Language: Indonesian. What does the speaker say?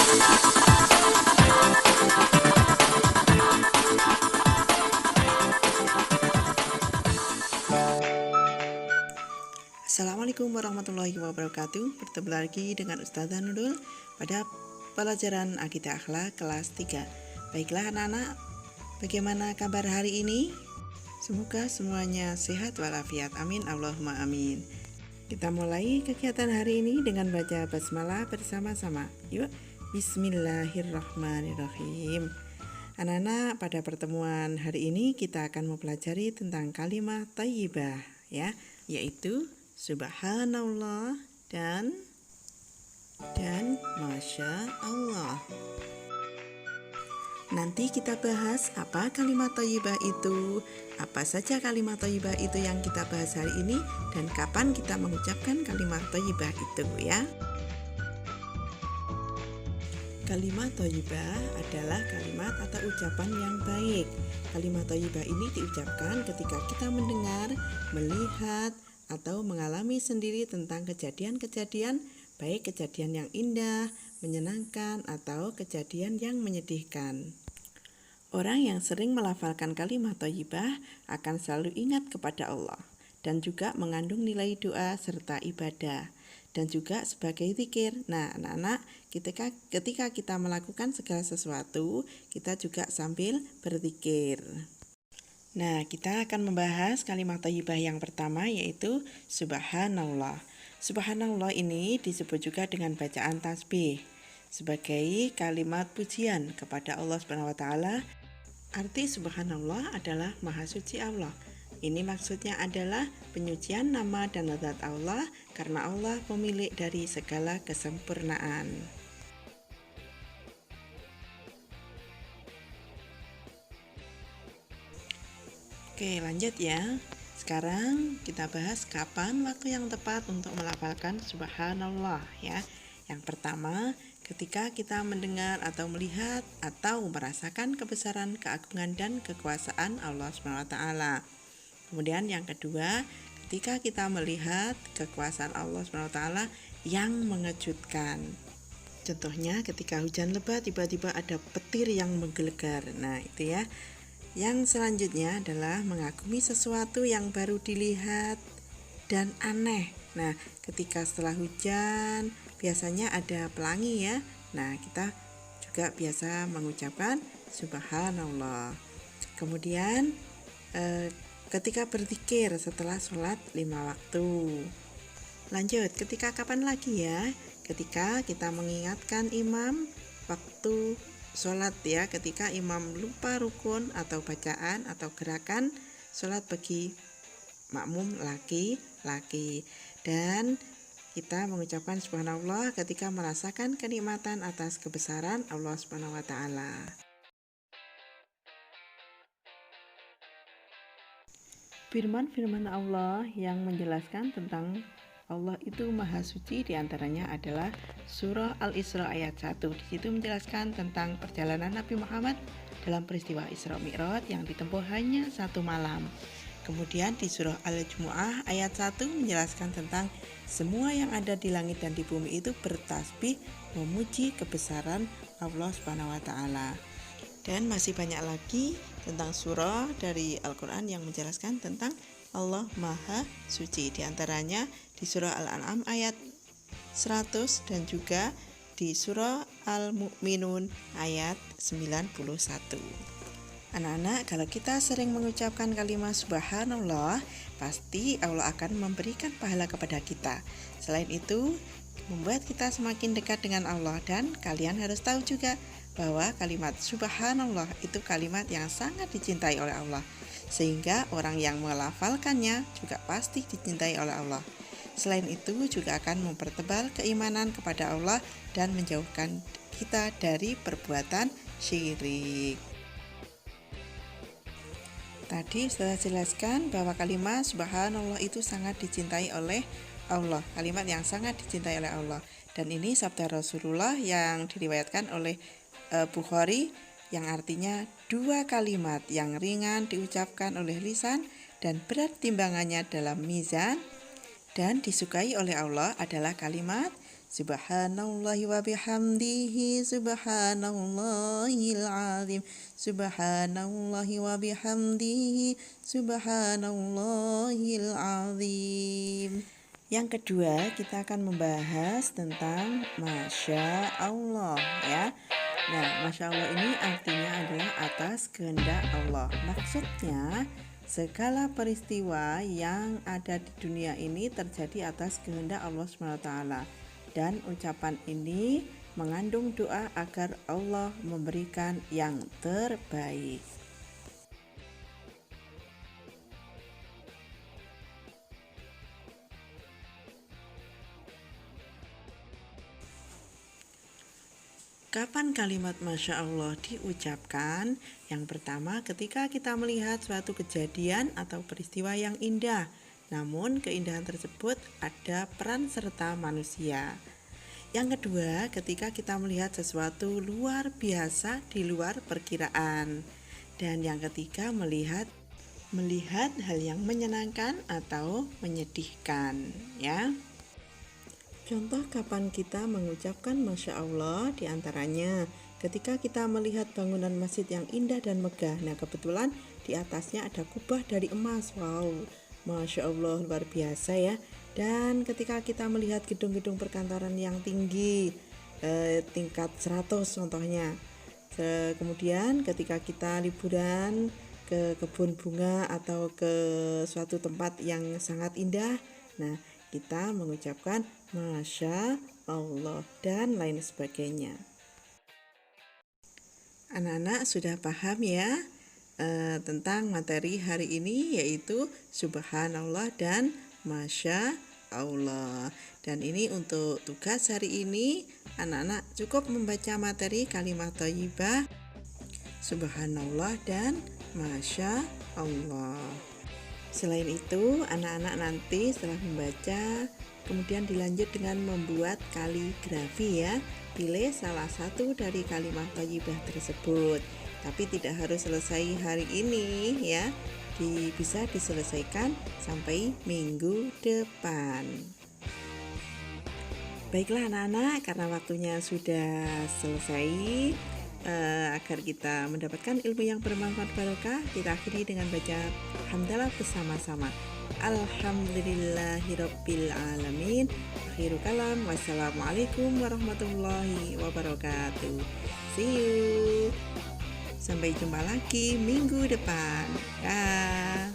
Assalamualaikum warahmatullahi wabarakatuh. Bertemu lagi dengan Ustazah Nurul pada pelajaran Akidah Akhlak kelas 3. Baiklah anak-anak, bagaimana kabar hari ini? Semoga semuanya sehat walafiat. Amin Allahumma amin. Kita mulai kegiatan hari ini dengan baca basmalah bersama-sama. Yuk, bismillahirrahmanirrahim. Anak-anak, pada pertemuan hari ini kita akan mempelajari tentang kalimat thayyibah ya, yaitu subhanallah dan masya Allah. Nanti kita bahas apa kalimat thayyibah itu, apa saja kalimat thayyibah itu yang kita bahas hari ini, dan kapan kita mengucapkan kalimat thayyibah itu ya. Kalimat thayyibah adalah kalimat atau ucapan yang baik. Kalimat thayyibah ini diucapkan ketika kita mendengar, melihat, atau mengalami sendiri tentang kejadian-kejadian, baik kejadian yang indah, menyenangkan, atau kejadian yang menyedihkan. Orang yang sering melafalkan kalimat thayyibah akan selalu ingat kepada Allah dan juga mengandung nilai doa serta ibadah dan juga sebagai zikir. Nah, anak-anak, ketika kita melakukan segala sesuatu, kita juga sambil berzikir. Nah, kita akan membahas kalimat thayyibah yang pertama, yaitu subhanallah. Subhanallah ini disebut juga dengan bacaan tasbih sebagai kalimat pujian kepada Allah Subhanahu wa taala. Arti subhanallah adalah maha suci Allah. Ini maksudnya adalah penyucian nama dan zat Allah, karena Allah pemilik dari segala kesempurnaan. Oke, lanjut ya. Sekarang kita bahas kapan waktu yang tepat untuk melafalkan subhanallah ya. Yang pertama, ketika kita mendengar atau melihat atau merasakan kebesaran, keagungan dan kekuasaan Allah Subhanahu wa taala. Kemudian yang kedua, ketika kita melihat kekuasaan Allah Subhanahu wa taala yang mengejutkan. Contohnya ketika hujan lebat tiba-tiba ada petir yang menggelegar. Nah, itu ya. Yang selanjutnya adalah mengagumi sesuatu yang baru dilihat dan aneh. Nah, ketika setelah hujan biasanya ada pelangi ya. Nah, kita juga biasa mengucapkan subhanallah. Kemudian ketika berzikir setelah sholat 5 waktu. Lanjut, ketika kapan lagi ya? Ketika kita mengingatkan imam waktu sholat ya, ketika imam lupa rukun atau bacaan atau gerakan sholat bagi makmum laki-laki. Dan kita mengucapkan subhanallah ketika merasakan kenikmatan atas kebesaran Allah Subhanahu wa taala. Firman-firman Allah yang menjelaskan tentang Allah itu maha suci, diantaranya adalah surah Al-Isra ayat 1. Di situ menjelaskan tentang perjalanan Nabi Muhammad dalam peristiwa Isra Mi'raj yang ditempuh hanya 1 malam. Kemudian di surah Al-Jumu'ah ayat 1 menjelaskan tentang semua yang ada di langit dan di bumi itu bertasbih memuji kebesaran Allah Subhanahu wa taala. Dan masih banyak lagi tentang surah dari Al-Quran yang menjelaskan tentang Allah Maha Suci. Di antaranya di surah Al-An'am ayat 100 dan juga di surah Al-Mu'minun ayat 91. Anak-anak, kalau kita sering mengucapkan kalimat subhanallah, pasti Allah akan memberikan pahala kepada kita. Selain itu, membuat kita semakin dekat dengan Allah. Dan kalian harus tahu juga bahwa kalimat subhanallah itu kalimat yang sangat dicintai oleh Allah, sehingga orang yang melafalkannya juga pasti dicintai oleh Allah. Selain itu juga akan mempertebal keimanan kepada Allah dan menjauhkan kita dari perbuatan syirik. Tadi sudah jelaskan bahwa kalimat subhanallah itu sangat dicintai oleh Allah, kalimat yang sangat dicintai oleh Allah. Dan ini sabda Rasulullah yang diriwayatkan oleh Bukhari, yang artinya 2 kalimat yang ringan diucapkan oleh lisan dan berat timbangannya dalam mizan dan disukai oleh Allah adalah kalimat Subhanallahi wa bihamdihi, subhanallahil azim. Subhanallahi wa bihamdihi, subhanallahil azim. Yang kedua, kita akan membahas tentang Masya Allah ya. Nah, Masya Allah ini artinya adalah atas kehendak Allah. Maksudnya, segala peristiwa yang ada di dunia ini terjadi atas kehendak Allah SWT. Dan ucapan ini mengandung doa agar Allah memberikan yang terbaik. Kapan kalimat Masya Allah diucapkan? Yang pertama, ketika kita melihat suatu kejadian atau peristiwa yang indah, namun keindahan tersebut ada peran serta manusia. Yang kedua, ketika kita melihat sesuatu luar biasa di luar perkiraan. Dan yang ketiga, melihat hal yang menyenangkan atau menyedihkan, ya. Contoh kapan kita mengucapkan Masya Allah diantaranya ketika kita melihat bangunan masjid yang indah dan megah. Nah, kebetulan di atasnya ada kubah dari emas. Wow, Masya Allah, luar biasa ya. Dan ketika kita melihat gedung-gedung perkantoran yang tinggi, tingkat 100 contohnya. Kemudian ketika kita liburan ke kebun bunga atau ke suatu tempat yang sangat indah, nah kita mengucapkan Masya Allah dan lain sebagainya. Anak-anak sudah paham ya tentang materi hari ini, yaitu Subhanallah dan Masya Allah. Dan ini untuk tugas hari ini, anak-anak cukup membaca materi kalimat thayyibah Subhanallah dan Masya Allah. Selain itu, anak-anak nanti setelah membaca, kemudian dilanjut dengan membuat kaligrafi ya. Pilih salah satu dari kalimat thayyibah tersebut. Tapi tidak harus selesai hari ini ya. Bisa diselesaikan sampai minggu depan. Baiklah anak-anak, karena waktunya sudah selesai, agar kita mendapatkan ilmu yang bermanfaat barokah, kita akhiri dengan baca hamdalah bersama-sama. Alhamdulillahirabbil alamin. Akhirul kalam. Wassalamualaikum warahmatullahi wabarakatuh. See you. Sampai jumpa lagi minggu depan. Dah.